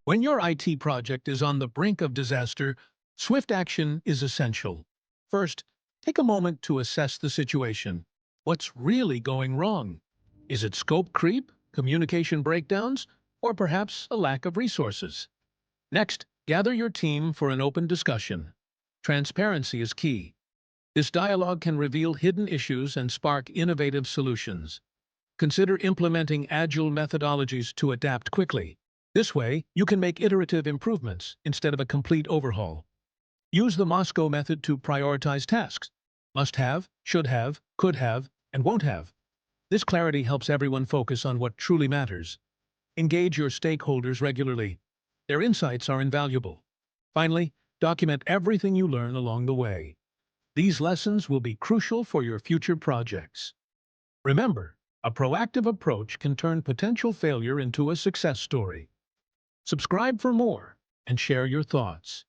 When your IT project is on the brink of disaster, swift action is essential. First, take a moment to assess the situation. What's really going wrong? Is it scope creep, communication breakdowns, or perhaps a lack of resources? Next, gather your team for an open discussion. Transparency is key. This dialogue can reveal hidden issues and spark innovative solutions. Consider implementing agile methodologies to adapt quickly. This way, you can make iterative improvements instead of a complete overhaul. Use the Moscow method to prioritize tasks. Must have, should have, could have, and won't have. This clarity helps everyone focus on what truly matters. Engage your stakeholders regularly. Their insights are invaluable. Finally, document everything you learn along the way. These lessons will be crucial for your future projects. Remember, a proactive approach can turn potential failure into a success story. Subscribe for more and share your thoughts.